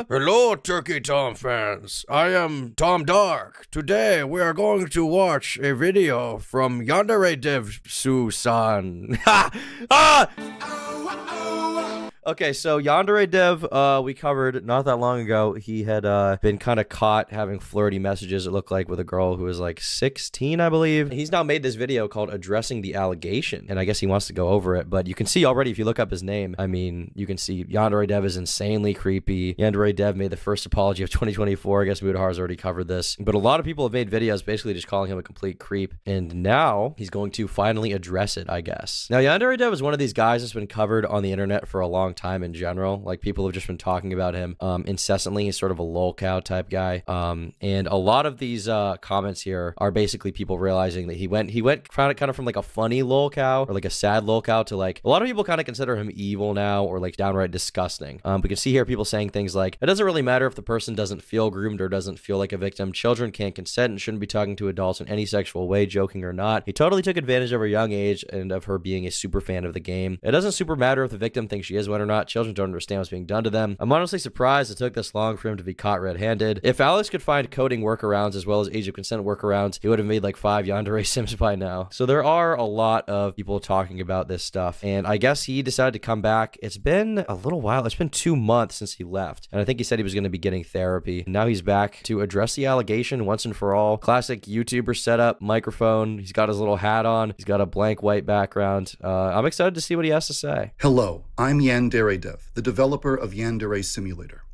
Hello, Turkey Tom fans. I am Tom Dark. Today we are going to watch a video from YandereDev's Susan. Okay, so YandereDev, we covered not that long ago. He had been kind of caught having flirty messages, it looked like, with a girl who was like 16, I believe. He's now made this video called Addressing the Allegation, and I guess he wants to go over it. But you can see already, if you look up his name, I mean, you can see YandereDev is insanely creepy. YandereDev made the first apology of 2024. I guess Mudahar's already covered this. But a lot of people have made videos basically just calling him a complete creep. And now he's going to finally address it, I guess. Now, YandereDev is one of these guys that's been covered on the internet for a long time in general. Like, people have just been talking about him incessantly. He's sort of a lolcow type guy, and a lot of these comments here are basically people realizing that he went kind of from like a funny lolcow or like a sad lolcow to like, a lot of people kind of consider him evil now, or like downright disgusting. We can see here people saying things like, it doesn't really matter if the person doesn't feel groomed or doesn't feel like a victim. Children can't consent and shouldn't be talking to adults in any sexual way, joking or not. He totally took advantage of her young age and of her being a super fan of the game. It doesn't super matter if the victim thinks she is one or not. Children don't understand what's being done to them. I'm honestly surprised it took this long for him to be caught red-handed. If Alex could find coding workarounds as well as age of consent workarounds, he would have made like 5 Yandere Sims by now. So there are a lot of people talking about this stuff, and I guess he decided to come back. It's been a little while. It's been 2 months since he left, and I think he said he was going to be getting therapy. And now he's back to address the allegation once and for all. Classic YouTuber setup, microphone. He's got his little hat on. He's got a blank white background. I'm excited to see what he has to say. Hello, I'm YandereDev, the developer of Yandere Simulator.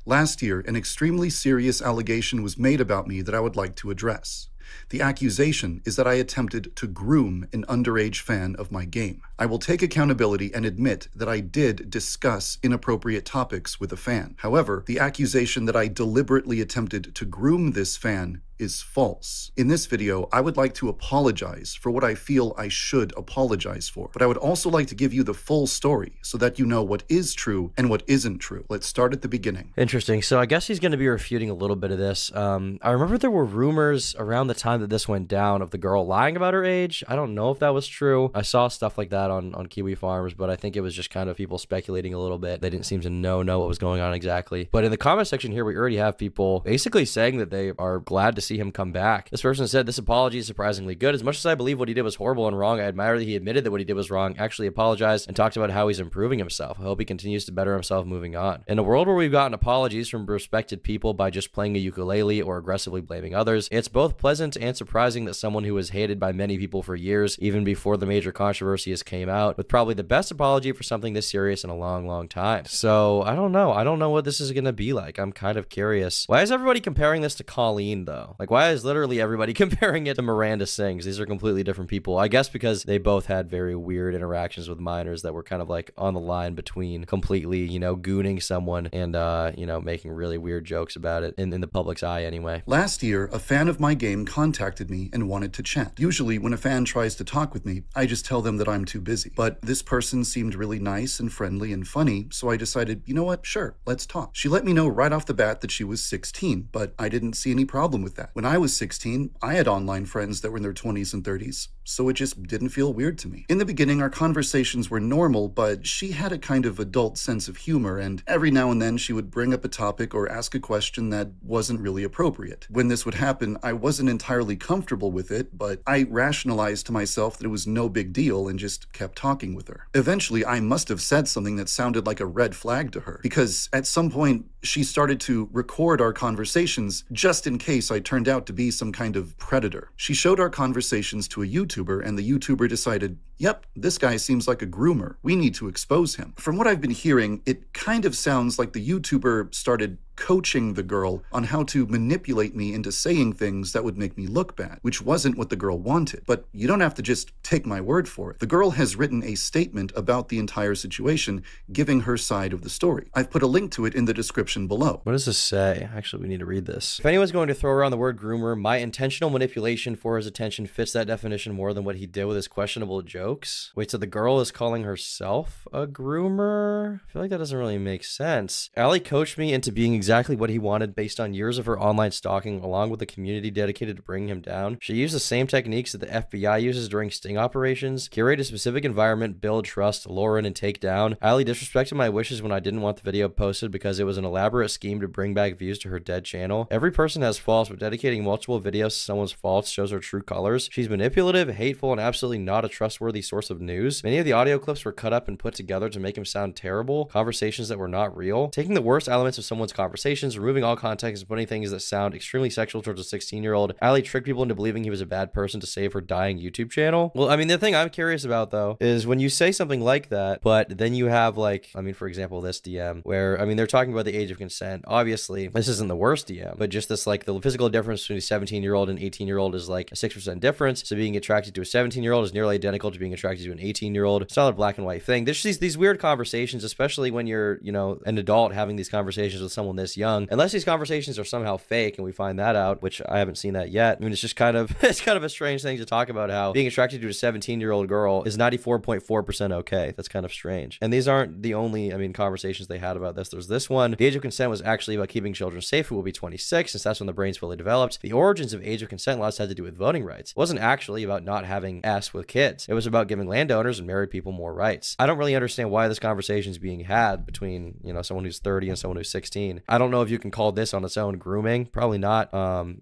Last year, an extremely serious allegation was made about me that I would like to address. The accusation is that I attempted to groom an underage fan of my game. I will take accountability and admit that I did discuss inappropriate topics with a fan. However, the accusation that I deliberately attempted to groom this fan is false. In this video, I would like to apologize for what I feel I should apologize for, but I would also like to give you the full story so that you know what is true and what isn't true. Let's start at the beginning. Interesting. So I guess he's going to be refuting a little bit of this. I remember there were rumors around the time that this went down of the girl lying about her age. I don't know if that was true. I saw stuff like that on Kiwi Farms, but I think it was just kind of people speculating a little bit. They didn't seem to know what was going on exactly. But in the comment section here, we already have people basically saying that they are glad to see him come back. This person said, this apology is surprisingly good. As much as I believe what he did was horrible and wrong, I admire that he admitted that what he did was wrong, actually apologized, and talked about how he's improving himself. I hope he continues to better himself moving on. In a world where we've gotten apologies from respected people by just playing a ukulele or aggressively blaming others, it's both pleasant and surprising that someone who was hated by many people for years, even before the major controversies came out, with probably the best apology for something this serious in a long time. So I don't know. I don't know what this is going to be like. I'm kind of curious. Why is everybody comparing this to Colleen though? Like, why is literally everybody comparing it to Miranda Sings? These are completely different people. I guess because they both had very weird interactions with minors that were kind of like on the line between completely, you know, gooning someone and, you know, making really weird jokes about it in the public's eye anyway. Last year, a fan of my game contacted me and wanted to chat. Usually when a fan tries to talk with me, I just tell them that I'm too busy. But this person seemed really nice and friendly and funny, so I decided, you know what, sure, let's talk. She let me know right off the bat that she was 16, but I didn't see any problem with that. When I was 16, I had online friends that were in their 20s and 30s, so it just didn't feel weird to me. In the beginning, our conversations were normal, but she had a kind of adult sense of humor, and every now and then she would bring up a topic or ask a question that wasn't really appropriate. When this would happen, I wasn't entirely comfortable with it, but I rationalized to myself that it was no big deal and just kept talking with her. Eventually, I must have said something that sounded like a red flag to her, because at some point, she started to record our conversations just in case I turned out to be some kind of predator. She showed our conversations to a YouTuber, and the YouTuber decided, yep, this guy seems like a groomer. We need to expose him. From what I've been hearing, it kind of sounds like the YouTuber started coaching the girl on how to manipulate me into saying things that would make me look bad, which wasn't what the girl wanted. But you don't have to just take my word for it. The girl has written a statement about the entire situation, giving her side of the story. I've put a link to it in the description below. What does this say? Actually, we need to read this. If anyone's going to throw around the word groomer, my intentional manipulation for his attention fits that definition more than what he did with his questionable joke. jokes. Wait, so the girl is calling herself a groomer? I feel like that doesn't really make sense. Ali coached me into being exactly what he wanted based on years of her online stalking, along with a community dedicated to bringing him down. She used the same techniques that the FBI uses during sting operations, curate a specific environment, build trust, lure in, and take down. Ali disrespected my wishes when I didn't want the video posted because it was an elaborate scheme to bring back views to her dead channel. Every person has faults, but dedicating multiple videos to someone's faults shows her true colors. She's manipulative, hateful, and absolutely not a trustworthy source of news. Many of the audio clips were cut up and put together to make him sound terrible, conversations that were not real. Taking the worst elements of someone's conversations, removing all context, and putting things that sound extremely sexual towards a 16-year-old. Ali tricked people into believing he was a bad person to save her dying YouTube channel. Well, I mean, the thing I'm curious about, though, is when you say something like that, but then you have, like, I mean, for example, this DM, where, I mean, they're talking about the age of consent. Obviously, this isn't the worst DM, but just this, like, the physical difference between a 17-year-old and 18-year-old is, like, a 6% difference. So being attracted to a 17-year-old is nearly identical to being attracted to an 18-year-old. It's not a black and white thing. There's these weird conversations, especially when you're, you know, an adult having these conversations with someone this young. Unless these conversations are somehow fake and we find that out, which I haven't seen that yet. I mean, it's just kind of, it's kind of a strange thing to talk about, how being attracted to a 17-year-old girl is 94.4% okay. That's kind of strange. And these aren't the only, I mean, conversations they had about this. There's this one. The age of consent was actually about keeping children safe who will be 26, since that's when the brain's fully developed. The origins of age of consent laws had to do with voting rights. It wasn't actually about not having S with kids. It was about giving landowners and married people more rights. I don't really understand why this conversation is being had between, you know, someone who's 30 and someone who's 16. I don't know if you can call this on its own grooming. Probably not.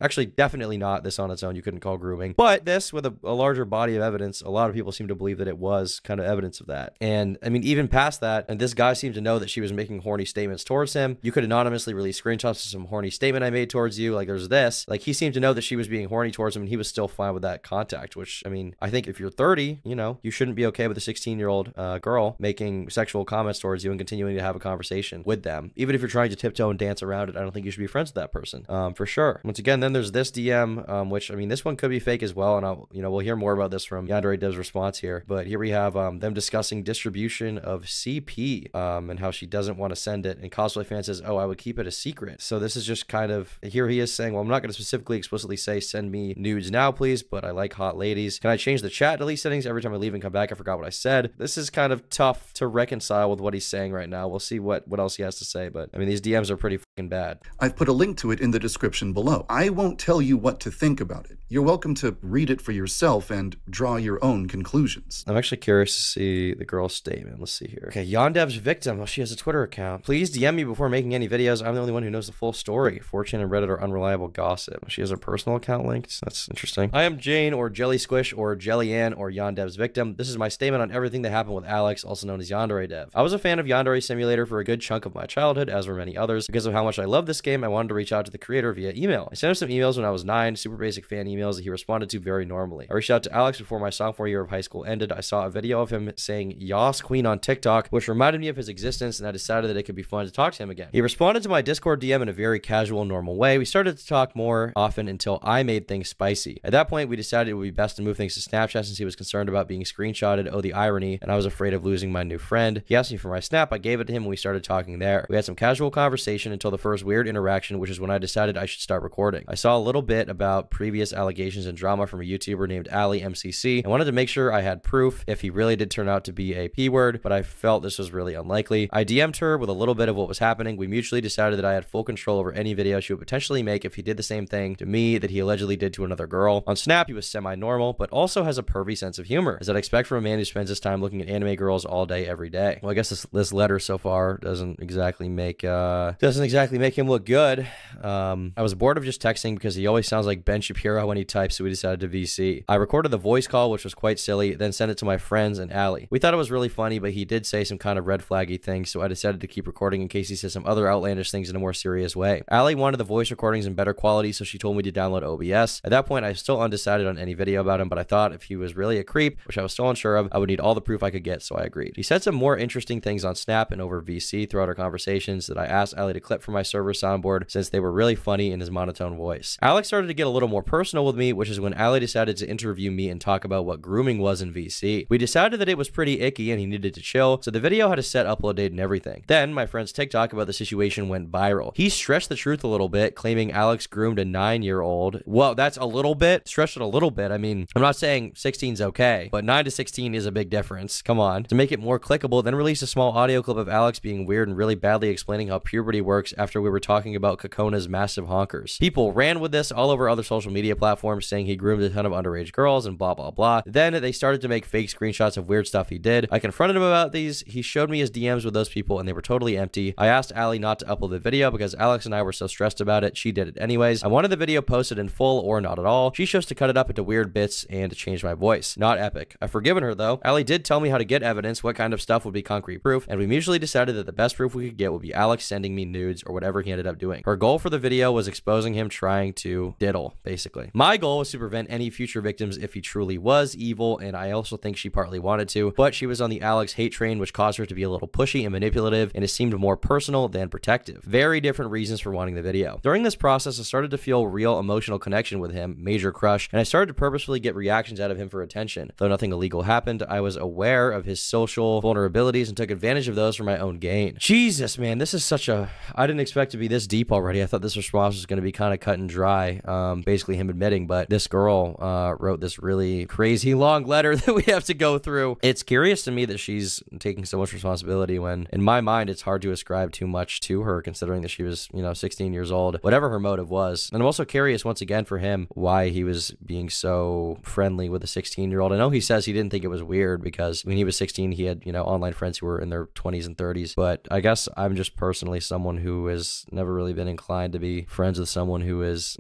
Actually, definitely not this on its own. You couldn't call grooming. But this, with a larger body of evidence, a lot of people seem to believe that it was kind of evidence of that. And I mean, even past that, and this guy seemed to know that she was making horny statements towards him. You could anonymously release screenshots of some horny statement I made towards you. Like, there's this. Like, he seemed to know that she was being horny towards him, and he was still fine with that contact, which, I mean, I think if you're 30, you know, you shouldn't be okay with a 16-year-old girl making sexual comments towards you and continuing to have a conversation with them. Even if you're trying to tiptoe and dance around it, I don't think you should be friends with that person, for sure. Once again, then there's this DM, which, I mean, this one could be fake as well, and I'll, you know, we'll hear more about this from YandereDev's response here. But here we have them discussing distribution of CP, and how she doesn't want to send it, and Cosplay Fan says, oh, I would keep it a secret. So this is just kind of, here he is saying, well, I'm not going to specifically explicitly say send me nudes now, please, but I like hot ladies. Can I change the chat delete settings every time I leave and come back? I forgot what I said. This is kind of tough to reconcile with what he's saying right now. We'll see what else he has to say, but I mean, these DMs are pretty fucking bad. I've put a link to it in the description below. I won't tell you what to think about it. You're welcome to read it for yourself and draw your own conclusions. I'm actually curious to see the girl's statement. Let's see here. Okay, YandereDev's victim. Well, she has a Twitter account. Please DM me before making any videos. I'm the only one who knows the full story. 4chan and Reddit are unreliable gossip. She has a personal account linked. That's interesting. I am Jane, or Jelly Squish, or Jelly Ann, or YandereDev's victim. This is my statement on everything that happened with Alex, also known as YandereDev. I was a fan of Yandere Simulator for a good chunk of my childhood, as were many others. Because of how much I love this game, I wanted to reach out to the creator via email. I sent him some emails when I was 9, super basic fan emails that he responded to very normally. I reached out to Alex before my sophomore year of high school ended. I saw a video of him saying Yas Queen on TikTok, which reminded me of his existence, and I decided that it could be fun to talk to him again. He responded to my Discord DM in a very casual, normal way. We started to talk more often until I made things spicy. At that point, we decided it would be best to move things to Snapchat since he was concerned about being screenshotted. Oh, the irony. And I was afraid of losing my new friend. He asked me for my Snap. I gave it to him and we started talking there. We had some casual conversation until the first weird interaction, which is when I decided I should start recording. I saw a little bit about previous allegations and drama from a YouTuber named Ali MCC. I wanted to make sure I had proof if he really did turn out to be a P-word, but I felt this was really unlikely. I DM'd her with a little bit of what was happening. We mutually decided that I had full control over any video she would potentially make if he did the same thing to me that he allegedly did to another girl. On Snap, he was semi-normal, but also has a pervy sense of humor, as I'd expect from a man who spends his time looking at anime girls all day, every day. Well, I guess this letter so far doesn't exactly make him look good. I was bored of just texting because he always sounds like Ben Shapiro when he types, so we decided to VC. I recorded the voice call, which was quite silly, then sent it to my friends and Ali. We thought it was really funny, but he did say some kind of red flaggy things, so I decided to keep recording in case he said some other outlandish things in a more serious way. Ali wanted the voice recordings in better quality, so she told me to download OBS. At that point, I was still undecided on any video about him, but I thought if he was really a creep, which I was still unsure of, I would need all the proof I could get, so I agreed. He said some more interesting things on Snap and over VC throughout our conversations that I asked Ali to clip from my server soundboard since they were really funny in his monotone voice. Alex started to get a little more personal with me, which is when Allie decided to interview me and talk about what grooming was in VC. We decided that it was pretty icky and he needed to chill, so the video had a set upload date and everything. Then my friend's TikTok about the situation went viral. He stretched the truth a little bit, claiming Alex groomed a 9-year-old. Well, that's a little bit. Stretched it a little bit. I mean, I'm not saying 16's okay, but 9 to 16 is a big difference. Come on. To make it more clickable, then released a small audio clip of Alex being weird and really badly explaining how puberty works after we were talking about Kokona's massive honkers. People ran with this all over other social media platforms, saying he groomed a ton of underage girls and blah, blah, blah. Then they started to make fake screenshots of weird stuff he did. I confronted him about these. He showed me his DMs with those people and they were totally empty. I asked Allie not to upload the video because Alex and I were so stressed about it. She did it anyways. I wanted the video posted in full or not at all. She chose to cut it up into weird bits and to change my voice. Not epic. I've forgiven her though. Allie did tell me how to get evidence, what kind of stuff would be concrete proof, and we mutually decided that the best proof we could get would be Alex sending me nudes or whatever he ended up doing. Her goal for the video was exposing him trying to diddle, basically. My goal was to prevent any future victims if he truly was evil, and I also think she partly wanted to, but she was on the Alex hate train, which caused her to be a little pushy and manipulative, and it seemed more personal than protective. Very different reasons for wanting the video. During this process, I started to feel real emotional connection with him, major crush, and I started to purposefully get reactions out of him for attention. Though nothing illegal happened, I was aware of his social vulnerabilities and took advantage of those for my own gain. Jesus, man, this is such a... I didn't expect to be this deep already. I thought this response was going to be kind of cut and dry, basically him admitting, but this girl wrote this really crazy long letter that we have to go through. It's curious to me that she's taking so much responsibility when, in my mind, it's hard to ascribe too much to her, considering that she was, 16 years old, whatever her motive was. And I'm also curious, once again, for him, why he was being so friendly with a 16-year-old. I know he says he didn't think it was weird because when he was 16, he had, online friends who were in their 20s and 30s. But I guess I'm just personally someone who has never really been inclined to be friends with someone who is,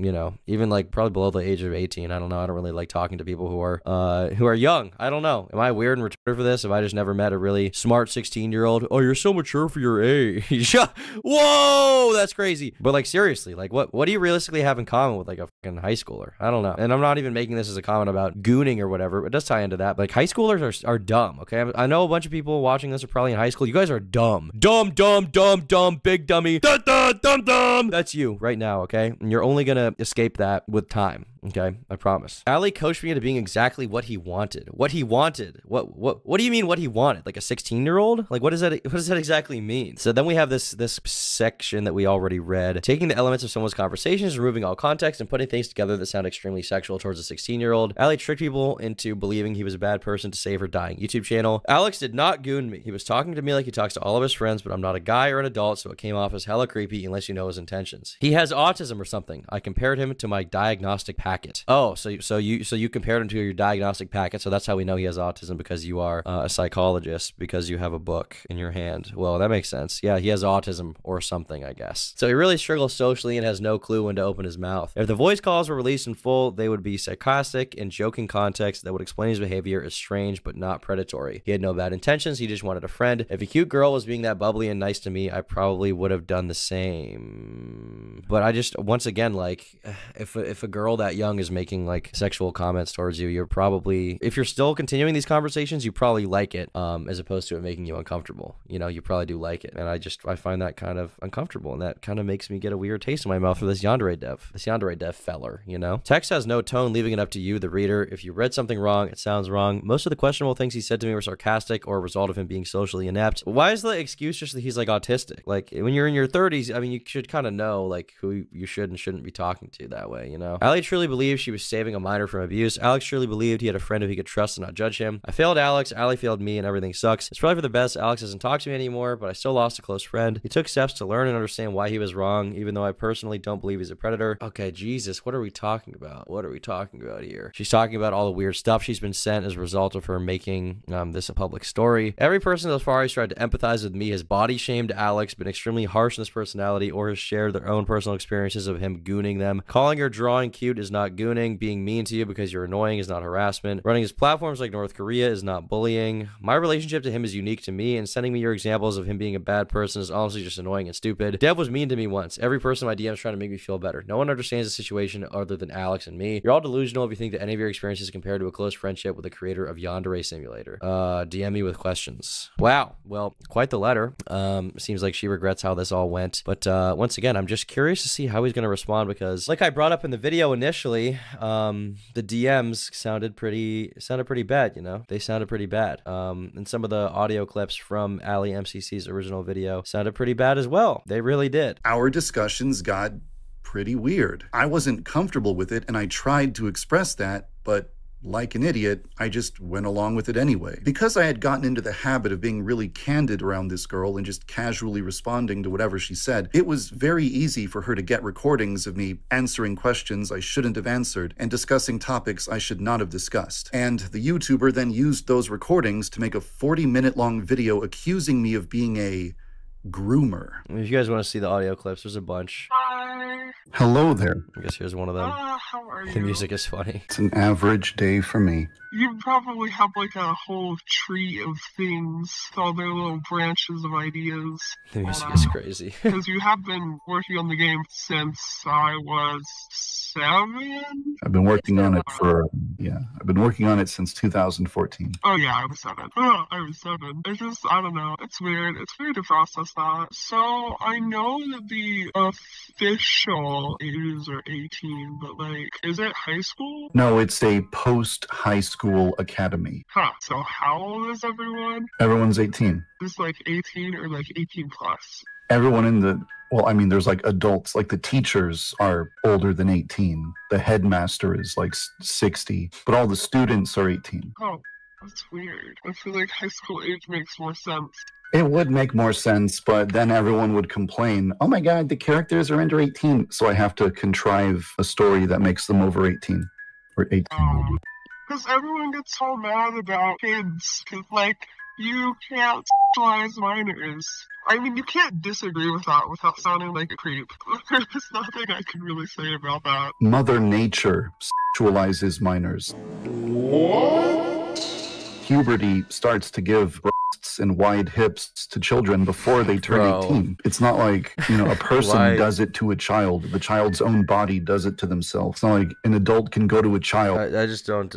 even like probably below the age of 18. I don't know. I don't really like talking to people who are young. I don't know. Am I weird and retarded for this? Have I just never met a really smart 16-year-old? Oh, you're so mature for your age. Whoa, that's crazy. But like seriously, like what do you realistically have in common with like a fucking high schooler? I don't know. And I'm not even making this as a comment about gooning or whatever. It does tie into that. But like high schoolers are dumb. Okay, I know a bunch of people watching this are probably in high school. You guys are dumb, dumb, dumb, dumb, dumb, big dummy, dum, dum, dum, dum. That's you right now. Okay, and you're only gonna escape that with time. Okay, I promise. Allie coached me into being exactly what he wanted. What he wanted. What do you mean what he wanted? Like a 16-year-old? Like what does that exactly mean? So then we have this section that we already read. Taking the elements of someone's conversations, removing all context, and putting things together that sound extremely sexual towards a 16-year-old. Allie tricked people into believing he was a bad person to save her dying YouTube channel. Alex did not goon me. He was talking to me like he talks to all of his friends, but I'm not a guy or an adult, so it came off as hella creepy unless you know his intentions. He has autism or something. I compared him to my diagnostic package. Oh, so you compared him to your diagnostic packet, so that's how we know he has autism, because you are a psychologist, because you have a book in your hand. Well, that makes sense. Yeah, he has autism or something, I guess. So he really struggles socially and has no clue when to open his mouth. If the voice calls were released in full, they would be sarcastic and joking context that would explain his behavior as strange but not predatory. He had no bad intentions, he just wanted a friend. If a cute girl was being that bubbly and nice to me, I probably would have done the same. But I just, once again, like, if a girl that young is making like sexual comments towards you, you're probably, if you're still continuing these conversations, you probably like it, as opposed to it making you uncomfortable. You probably do like it. And I find that kind of uncomfortable, and that kind of makes me get a weird taste in my mouth for this YandereDev feller, Text has no tone, leaving it up to you, the reader. If you read something wrong, it sounds wrong. Most of the questionable things he said to me were sarcastic or a result of him being socially inept. Why is the excuse just that he's like autistic? Like when you're in your 30s, I mean, you should kind of know like who you should and shouldn't be talking to that way, Allie truly believed she was saving a minor from abuse. Alex truly believed he had a friend who he could trust and not judge him. I failed Alex, Allie failed me, and everything sucks. It's probably for the best. Alex doesn't talk to me anymore, but I still lost a close friend. He took steps to learn and understand why he was wrong, even though I personally don't believe he's a predator. Okay, Jesus, what are we talking about? What are we talking about here? She's talking about all the weird stuff she's been sent as a result of her making this a public story. Every person thus far has tried to empathize with me has body shamed Alex, been extremely harsh in his personality, or has shared their own personal experiences of him gooning them. Calling or drawing cute is not gooning. Being mean to you because you're annoying is not harassment. Running his platforms like North Korea is not bullying. My relationship to him is unique to me, and sending me your examples of him being a bad person is honestly just annoying and stupid. Dev was mean to me once. Every person in my DM is trying to make me feel better. No one understands the situation other than Alex and me. You're all delusional if you think that any of your experiences compare to a close friendship with the creator of Yandere Simulator. DM me with questions. Wow. Well, quite the letter. Seems like she regrets how this all went. But once again, I'm just curious to see how he's going to respond, because like I brought up in the video initially, ironically, the DMs sounded pretty bad, you know? They sounded pretty bad. And some of the audio clips from Ali MCC's original video sounded pretty bad as well. They really did. Our discussions got pretty weird. I wasn't comfortable with it, and I tried to express that, but like an idiot, I just went along with it anyway. Because I had gotten into the habit of being really candid around this girl and just casually responding to whatever she said, it was very easy for her to get recordings of me answering questions I shouldn't have answered and discussing topics I should not have discussed. And the YouTuber then used those recordings to make a 40-minute long video accusing me of being a groomer. If you guys want to see the audio clips, there's a bunch. Hi. Hello there. I guess here's one of them. How are you? The music is funny. It's an average day for me. You probably have like a whole tree of things, all their little branches of ideas. The music is crazy. Because you have been working on the game since I was 7? I've been working on it I've been working on it since 2014. Oh yeah, I was 7. Oh, I was 7. I don't know. It's weird. It's weird to process that. So I know that the official ages are 18, but like, is it high school? No, it's a post-high school academy. Huh. So how old is everyone? Everyone's 18. Is like 18 or like 18 plus? Everyone in the, well, I mean, there's like adults, like the teachers are older than 18. The headmaster is like 60, but all the students are 18. Oh, that's weird. I feel like high school age makes more sense. It would make more sense, but then everyone would complain, oh my God, the characters are under 18. So I have to contrive a story that makes them over 18 or 18. Because everyone gets so mad about kids, because like, you can't sexualize minors. I mean, you can't disagree with that without sounding like a creep. There's nothing I can really say about that. Mother Nature sexualizes minors. What? Puberty starts to give breasts and wide hips to children before they turn 18. It's not like, you know, a person does it to a child. The child's own body does it to themselves. It's not like an adult can go to a child. I just don't,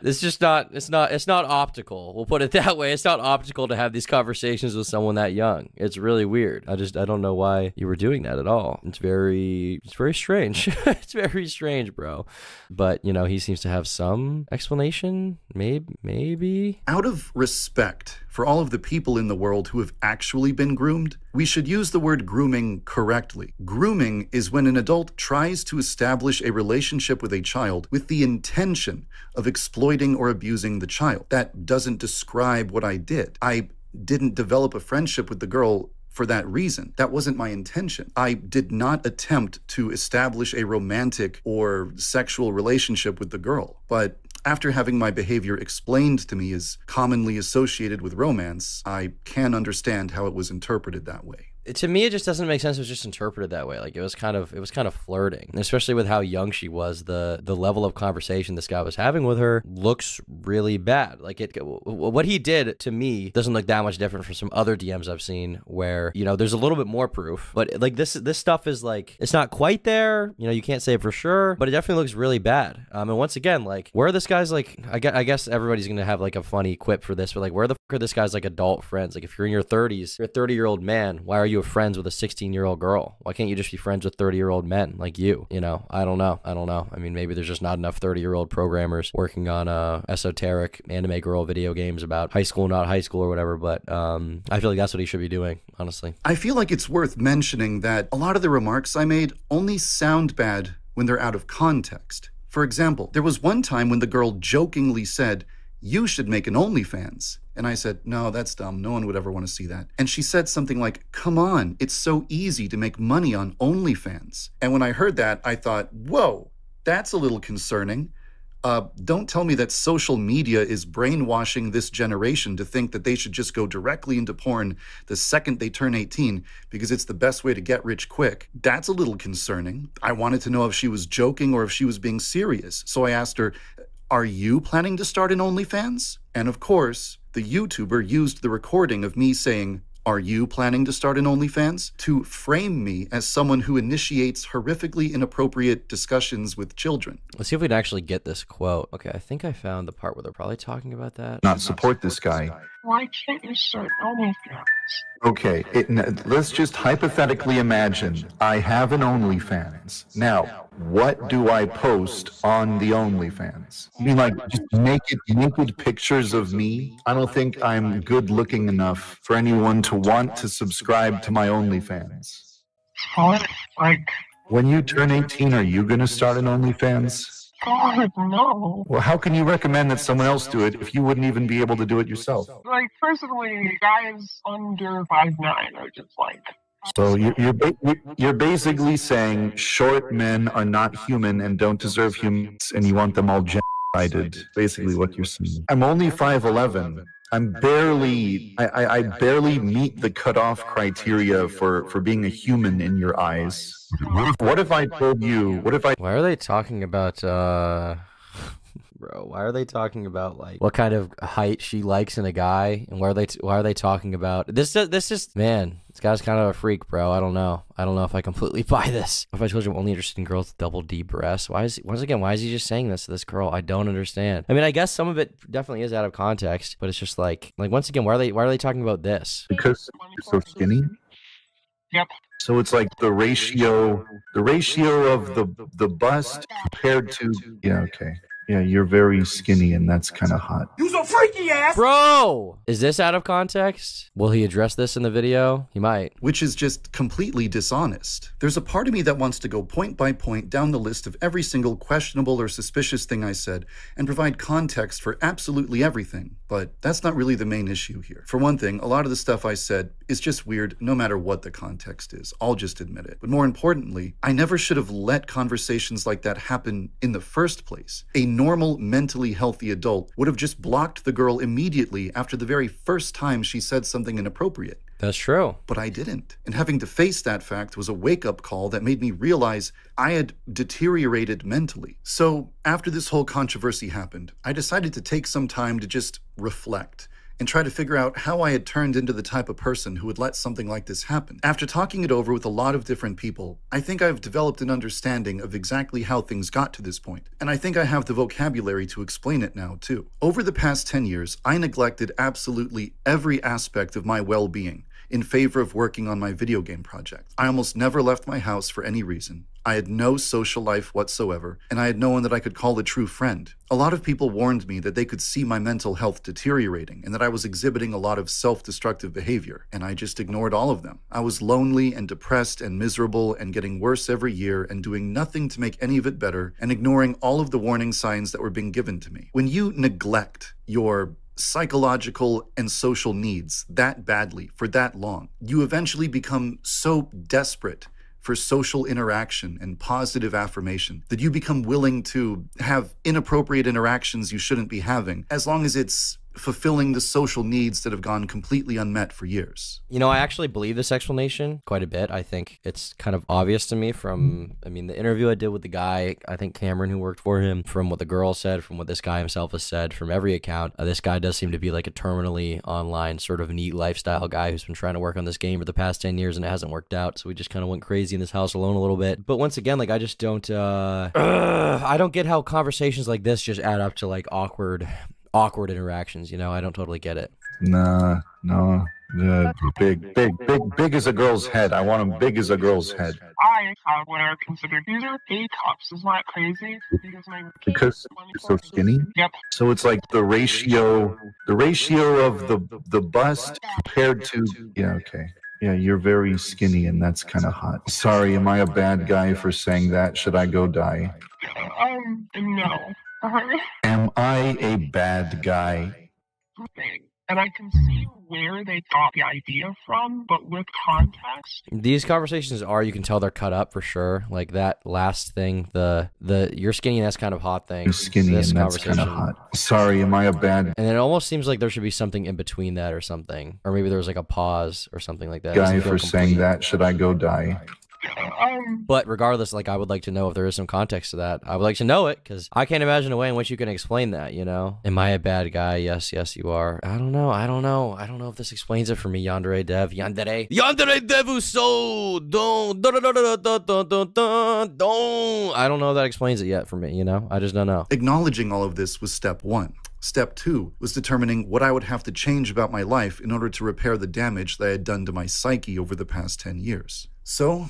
it's just not, it's not optical. We'll put it that way. It's not optical to have these conversations with someone that young. It's really weird. I don't know why you were doing that at all. It's very strange. It's very strange, bro. But, you know, he seems to have some explanation. Maybe. Out of respect for all of the people in the world who have actually been groomed, we should use the word grooming correctly. Grooming is when an adult tries to establish a relationship with a child with the intention of exploiting or abusing the child. That doesn't describe what I did. I didn't develop a friendship with the girl for that reason. That wasn't my intention. I did not attempt to establish a romantic or sexual relationship with the girl. But after having my behavior explained to me as commonly associated with romance, I can understand how it was interpreted that way. To me, it just doesn't make sense. It was just interpreted that way. Like it was kind of flirting, and especially with how young she was. The level of conversation this guy was having with her looks really bad. Like what he did to me doesn't look that much different from some other DMs I've seen, where you know there's a little bit more proof, but like this stuff is like it's not quite there. You know, you can't say it for sure, but it definitely looks really bad. And once again, like where are this guy's like I guess everybody's gonna have like a funny quip for this, but like where the fuck are this guy's like adult friends? Like if you're in your 30s, you're a 30-year-old man. Why are you friends with a 16-year-old girl? Why can't you just be friends with 30-year-old men like you? You know, I don't know. I mean, maybe there's just not enough 30-year-old programmers working on esoteric anime girl video games about high school, not high school or whatever, but I feel like that's what he should be doing, honestly. I feel like it's worth mentioning that a lot of the remarks I made only sound bad when they're out of context. For example, there was one time when the girl jokingly said, "You should make an OnlyFans." And I said, "No, that's dumb. No one would ever want to see that." And she said something like, "Come on, it's so easy to make money on OnlyFans." And when I heard that, I thought, whoa, that's a little concerning. Don't tell me that social media is brainwashing this generation to think that they should just go directly into porn the second they turn 18 because it's the best way to get rich quick. That's a little concerning. I wanted to know if she was joking or if she was being serious. So I asked her, "Are you planning to start an OnlyFans?" And of course, the YouTuber used the recording of me saying, "Are you planning to start an OnlyFans?" to frame me as someone who initiates horrifically inappropriate discussions with children. Let's see if we can actually get this quote. Okay, I think I found the part where they're probably talking about that. Not support this guy Why can't you start OnlyFans? Okay, let's just hypothetically imagine I have an OnlyFans. Now, what do I post on the OnlyFans? You mean like just naked pictures of me? I don't think I'm good looking enough for anyone to want to subscribe to my OnlyFans. What? Like, when you turn 18, are you going to start an OnlyFans? God, no. Well, how can you recommend that someone else do it if you wouldn't even be able to do it yourself? Like, personally, guys under 5'9" are just like... So you're basically saying short men are not human and don't deserve humans, and you want them all genocided. Basically, what you're saying. I'm only 5'11". I'm barely. I barely meet the cutoff criteria for being a human in your eyes. What if I told you? What if I? Why are they talking about? Bro, why are they talking about like what kind of height she likes in a guy, and why are they talking about this? This is man, this guy's kind of a freak, bro. I don't know if I completely buy this. If I told you I'm only interested in girls with double D breasts, why is he just saying this to this girl? I don't understand. I mean, I guess some of it definitely is out of context, but it's just like once again, why are they talking about this? Because you're so skinny. Yep. So it's like the ratio of the bust compared to okay. Yeah, you're very skinny, and that's kind of hot. You so freaky ass! Bro! Is this out of context? Will he address this in the video? He might. Which is just completely dishonest. There's a part of me that wants to go point by point down the list of every single questionable or suspicious thing I said and provide context for absolutely everything, but that's not really the main issue here. For one thing, a lot of the stuff I said is just weird no matter what the context is. I'll just admit it. But more importantly, I never should have let conversations like that happen in the first place. A normal, mentally healthy adult would have just blocked the girl immediately after the very first time she said something inappropriate. That's true. But I didn't. And having to face that fact was a wake-up call that made me realize I had deteriorated mentally. So after this whole controversy happened, I decided to take some time to just reflect and try to figure out how I had turned into the type of person who would let something like this happen. After talking it over with a lot of different people, I think I've developed an understanding of exactly how things got to this point. And I think I have the vocabulary to explain it now, too. Over the past 10 years, I neglected absolutely every aspect of my well-being in favor of working on my video game project. I almost never left my house for any reason. I had no social life whatsoever, and I had no one that I could call a true friend. A lot of people warned me that they could see my mental health deteriorating and that I was exhibiting a lot of self-destructive behavior, and I just ignored all of them. I was lonely and depressed and miserable and getting worse every year and doing nothing to make any of it better and ignoring all of the warning signs that were being given to me. When you neglect your psychological and social needs that badly for that long, you eventually become so desperate for social interaction and positive affirmation that you become willing to have inappropriate interactions you shouldn't be having, as long as it's fulfilling the social needs that have gone completely unmet for years. You know, I actually believe this explanation quite a bit. I think it's kind of obvious to me from, I mean, the interview I did with the guy, I think Cameron, who worked for him, from what the girl said, from what this guy himself has said, from every account, this guy does seem to be like a terminally online sort of neat lifestyle guy who's been trying to work on this game for the past 10 years and it hasn't worked out. So we just kind of went crazy in this house alone a little bit. But once again, like, I just don't, I don't get how conversations like this just add up to like awkward interactions, you know? I don't totally get it. No. Big as a girl's head. I want them big as a girl's head. I have what are considered, these are A cups, isn't that crazy? Because you're so skinny? Yep. So it's like the ratio of the bust compared to, okay. Yeah, you're very skinny, and that's kind of hot. Sorry, am I a bad guy for saying that? Should I go die? No. Am I a bad guy? Okay. And I can see where they got the idea from, but with context. These conversations you can tell they're cut up for sure. Like that last thing, the you're skinny and that's kind of hot thing. You're skinny and that's kind of hot. Sorry, am I a bad And it almost seems like there should be something in between that or something. Or maybe there was like a pause or something like that. Guy for saying that? Should I go die? But regardless, like, I would like to know if there is some context to that. I would like to know it, because I can't imagine a way in which you can explain that, you know? Am I a bad guy? Yes, you are. I don't know if this explains it for me, YandereDev. YandereDev's so don't. I don't know if that explains it yet for me, you know? I just don't know. Acknowledging all of this was step one. Step 2 was determining what I would have to change about my life in order to repair the damage that I had done to my psyche over the past 10 years. So,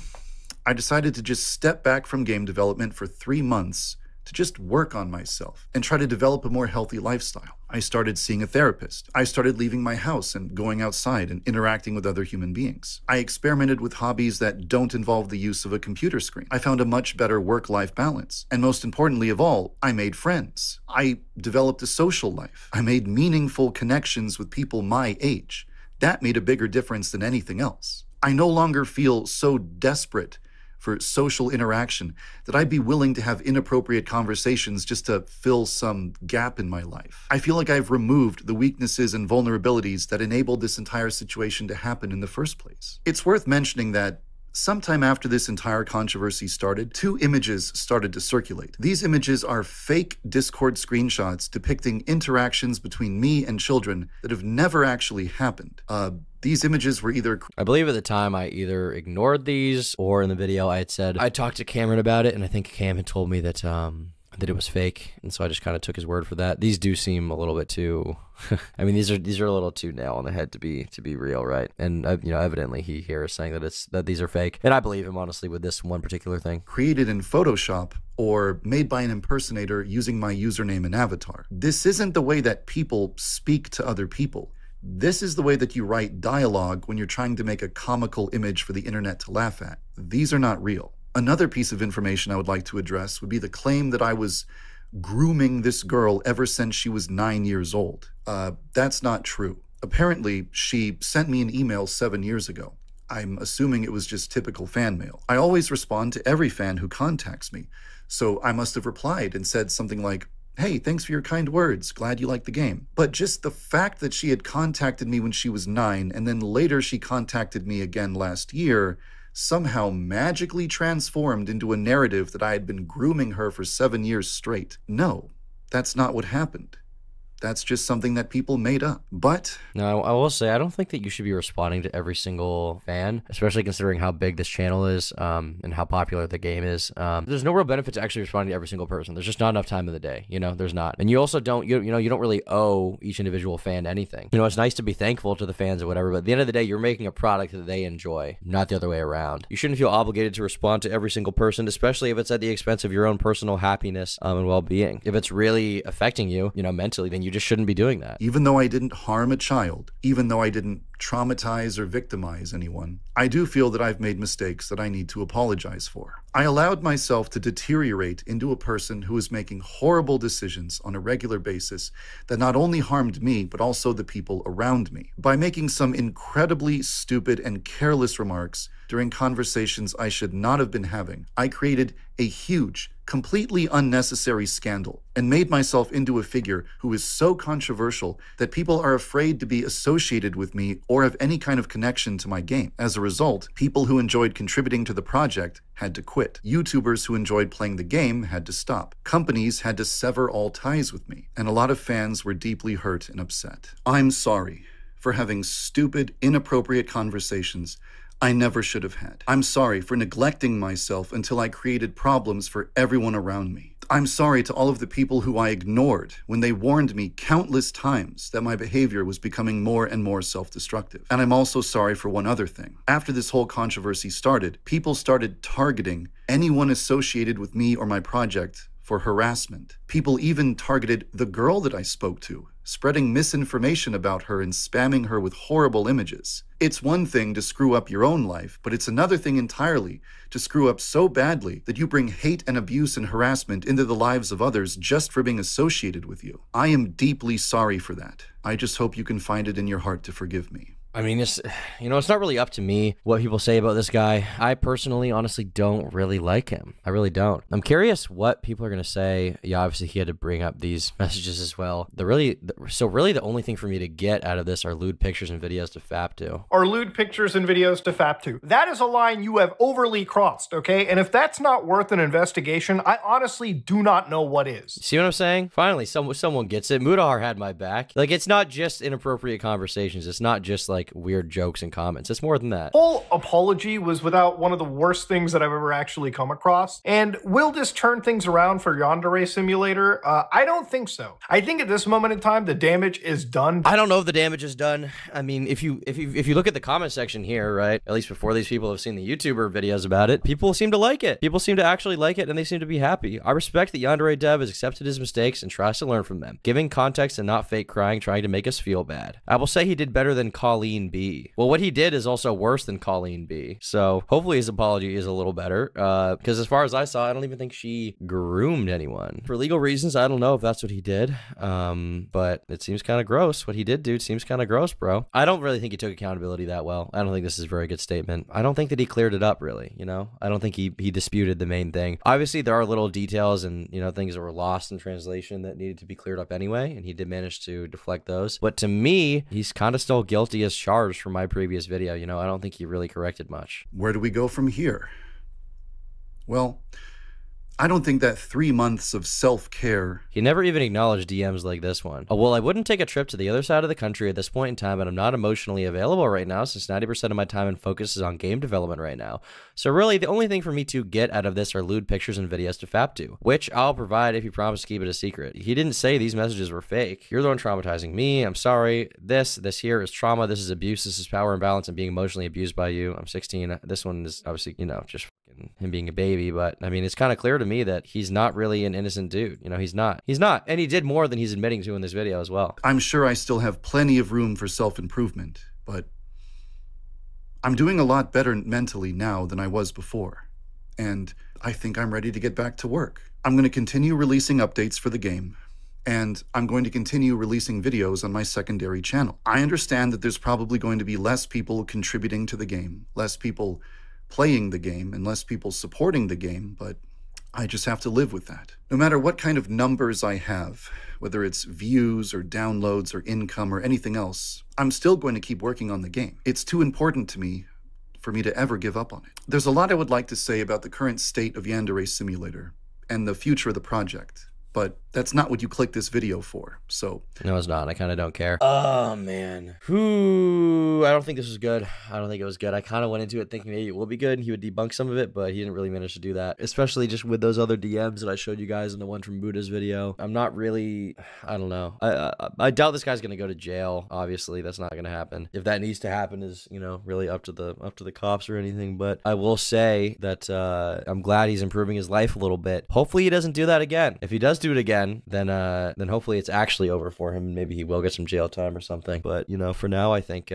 I decided to just step back from game development for 3 months to just work on myself and try to develop a more healthy lifestyle. I started seeing a therapist. I started leaving my house and going outside and interacting with other human beings. I experimented with hobbies that don't involve the use of a computer screen. I found a much better work-life balance. And most importantly of all, I made friends. I developed a social life. I made meaningful connections with people my age. That made a bigger difference than anything else. I no longer feel so desperate for social interaction that I'd be willing to have inappropriate conversations just to fill some gap in my life. I feel like I've removed the weaknesses and vulnerabilities that enabled this entire situation to happen in the first place. It's worth mentioning that sometime after this entire controversy started, 2 images started to circulate. These images are fake Discord screenshots depicting interactions between me and children that have never actually happened. These images were either... I believe at the time I either ignored these, or in the video I had said, I talked to Cameron about it, and I think Cam had told me that that it was fake, and so I just kind of took his word for that. These do seem a little bit too... I mean, these are a little too nail on the head to be real, right? And you know, evidently he here is saying that these are fake, and I believe him honestly with this one particular thing. Created in Photoshop or made by an impersonator using my username and avatar. This isn't the way that people speak to other people. This is the way that you write dialogue when you're trying to make a comical image for the internet to laugh at. These are not real. Another piece of information I would like to address would be the claim that I was grooming this girl ever since she was 9 years old. That's not true. Apparently, she sent me an email 7 years ago. I'm assuming it was just typical fan mail. I always respond to every fan who contacts me, so I must have replied and said something like, "Hey, thanks for your kind words. Glad you liked the game." But just the fact that she had contacted me when she was 9, and then later she contacted me again last year, somehow magically transformed into a narrative that I had been grooming her for 7 years straight. No, that's not what happened. That's just something that people made up. But no, I will say, I don't think that you should be responding to every single fan, especially considering how big this channel is, and how popular the game is. There's no real benefit to actually responding to every single person. There's just not enough time in the day, you know, there's not. And you also don't, you know, you don't really owe each individual fan anything. You know, it's nice to be thankful to the fans or whatever, but at the end of the day, you're making a product that they enjoy, not the other way around. You shouldn't feel obligated to respond to every single person, especially if it's at the expense of your own personal happiness, and well-being. If it's really affecting you, you know, mentally, then you just shouldn't be doing that. Even though I didn't harm a child, even though I didn't traumatize or victimize anyone, I do feel that I've made mistakes that I need to apologize for. I allowed myself to deteriorate into a person who is making horrible decisions on a regular basis that not only harmed me, but also the people around me. By making some incredibly stupid and careless remarks during conversations I should not have been having, I created a huge, completely unnecessary scandal and made myself into a figure who is so controversial that people are afraid to be associated with me or have any kind of connection to my game. As a result, people who enjoyed contributing to the project had to quit. YouTubers who enjoyed playing the game had to stop. Companies had to sever all ties with me, and a lot of fans were deeply hurt and upset. I'm sorry for having stupid, inappropriate conversations I never should have had. I'm sorry for neglecting myself until I created problems for everyone around me. I'm sorry to all of the people who I ignored when they warned me countless times that my behavior was becoming more and more self-destructive. And I'm also sorry for one other thing. After this whole controversy started, people started targeting anyone associated with me or my project for harassment. People even targeted the girl that I spoke to, spreading misinformation about her and spamming her with horrible images. It's one thing to screw up your own life, but it's another thing entirely to screw up so badly that you bring hate and abuse and harassment into the lives of others just for being associated with you. I am deeply sorry for that. I just hope you can find it in your heart to forgive me. I mean, it's, you know, it's not really up to me what people say about this guy. I personally, honestly, don't really like him. I really don't. I'm curious what people are going to say. Yeah, obviously, he had to bring up these messages as well. So really the only thing for me to get out of this are lewd pictures and videos to fap to. Are lewd pictures and videos to fap to. That is a line you have overly crossed, okay? And if that's not worth an investigation, I honestly do not know what is. See what I'm saying? Finally, someone gets it. Mudahar had my back. Like, it's not just inappropriate conversations. It's not just like like weird jokes and comments. It's more than that. Whole apology was without one of the worst things that I've ever actually come across. And will this turn things around for Yandere Simulator? I don't think so. I think at this moment in time, the damage is done. I don't know if the damage is done. I mean, if you look at the comment section here, right, at least before these people have seen the YouTuber videos about it, people seem to like it. People seem to actually like it, and they seem to be happy. I respect that YandereDev has accepted his mistakes and tries to learn from them, giving context and not fake crying, trying to make us feel bad. I will say he did better than Colleen B. Well, what he did is also worse than Colleen B. So hopefully his apology is a little better, because as far as I saw, I don't even think she groomed anyone. For legal reasons, I don't know if that's what he did, but it seems kind of gross. What he did, dude, seems kind of gross, bro. I don't really think he took accountability that well. I don't think this is a very good statement. I don't think that he cleared it up, really, you know? I don't think he disputed the main thing. Obviously, there are little details and, you know, things that were lost in translation that needed to be cleared up anyway, and he did manage to deflect those. But to me, he's kind of still guilty as charged from my previous video, you know? I don't think he really corrected much. Where do we go from here? Well, I don't think that 3 months of self-care... He never even acknowledged DMs like this one. Oh, well, I wouldn't take a trip to the other side of the country at this point in time, and I'm not emotionally available right now since 90% of my time and focus is on game development right now. So really, the only thing for me to get out of this are lewd pictures and videos to FAP to, which I'll provide if you promise to keep it a secret. He didn't say these messages were fake. You're the one traumatizing me. I'm sorry. This here is trauma. This is abuse. This is power imbalance and being emotionally abused by you. I'm 16. This one is obviously, you know, just him being a baby, but I mean, it's kind of clear to me that he's not really an innocent dude. You know, he's not. And he did more than he's admitting to in this video as well. I'm sure I still have plenty of room for self-improvement, but I'm doing a lot better mentally now than I was before. And I think I'm ready to get back to work. I'm going to continue releasing updates for the game, and I'm going to continue releasing videos on my secondary channel. I understand that there's probably going to be less people contributing to the game, less people playing the game, and less people supporting the game, but I just have to live with that. No matter what kind of numbers I have, whether it's views or downloads or income or anything else, I'm still going to keep working on the game. It's too important to me for me to ever give up on it. There's a lot I would like to say about the current state of Yandere Simulator and the future of the project, but that's not what you clicked this video for, so... No, it's not. I kind of don't care. Oh, man. I don't think this was good. I don't think it was good. I kind of went into it thinking maybe it will be good and he would debunk some of it, but he didn't really manage to do that, especially just with those other DMs that I showed you guys in the one from Buddha's video. I'm not really... I don't know. I doubt this guy's going to go to jail. Obviously, that's not going to happen. If that needs to happen is, you know, really up to the cops or anything, but I will say that I'm glad he's improving his life a little bit. Hopefully he doesn't do that again. If he does do it again, then hopefully it's actually over for him and maybe he will get some jail time or something. But, you know, for now, I think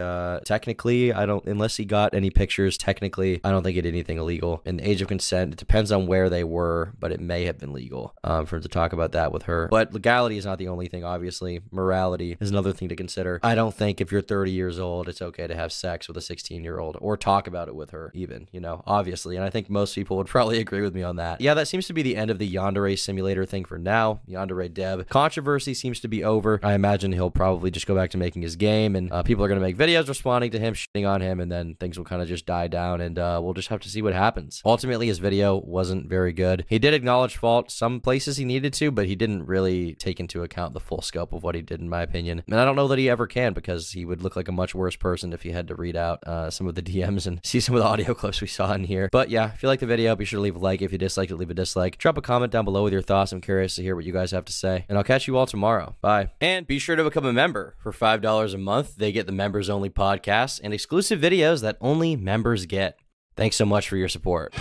technically, unless he got any pictures, technically, I don't think he did anything illegal. In the age of consent, it depends on where they were, but it may have been legal for him to talk about that with her. But legality is not the only thing, obviously. Morality is another thing to consider. I don't think if you're 30 years old, it's okay to have sex with a 16-year-old or talk about it with her even, you know, obviously. And I think most people would probably agree with me on that. Yeah, that seems to be the end of the Yandere Simulator thing for now. YandereDev controversy seems to be over. I imagine he'll probably just go back to making his game, and people are going to make videos responding to him, shitting on him, and then things will kind of just die down, and we'll just have to see what happens. Ultimately, his video wasn't very good. He did acknowledge fault some places he needed to, but he didn't really take into account the full scope of what he did, in my opinion. And I don't know that he ever can, because he would look like a much worse person if he had to read out some of the DMs and see some of the audio clips we saw in here. But yeah, if you like the video, be sure to leave a like. If you disliked it, leave a dislike. Drop a comment down below with your thoughts. I'm curious to hear what you guys have to say. And I'll catch you all tomorrow. Bye. And be sure to become a member. For $5 a month, they get the members only podcasts and exclusive videos that only members get. Thanks so much for your support.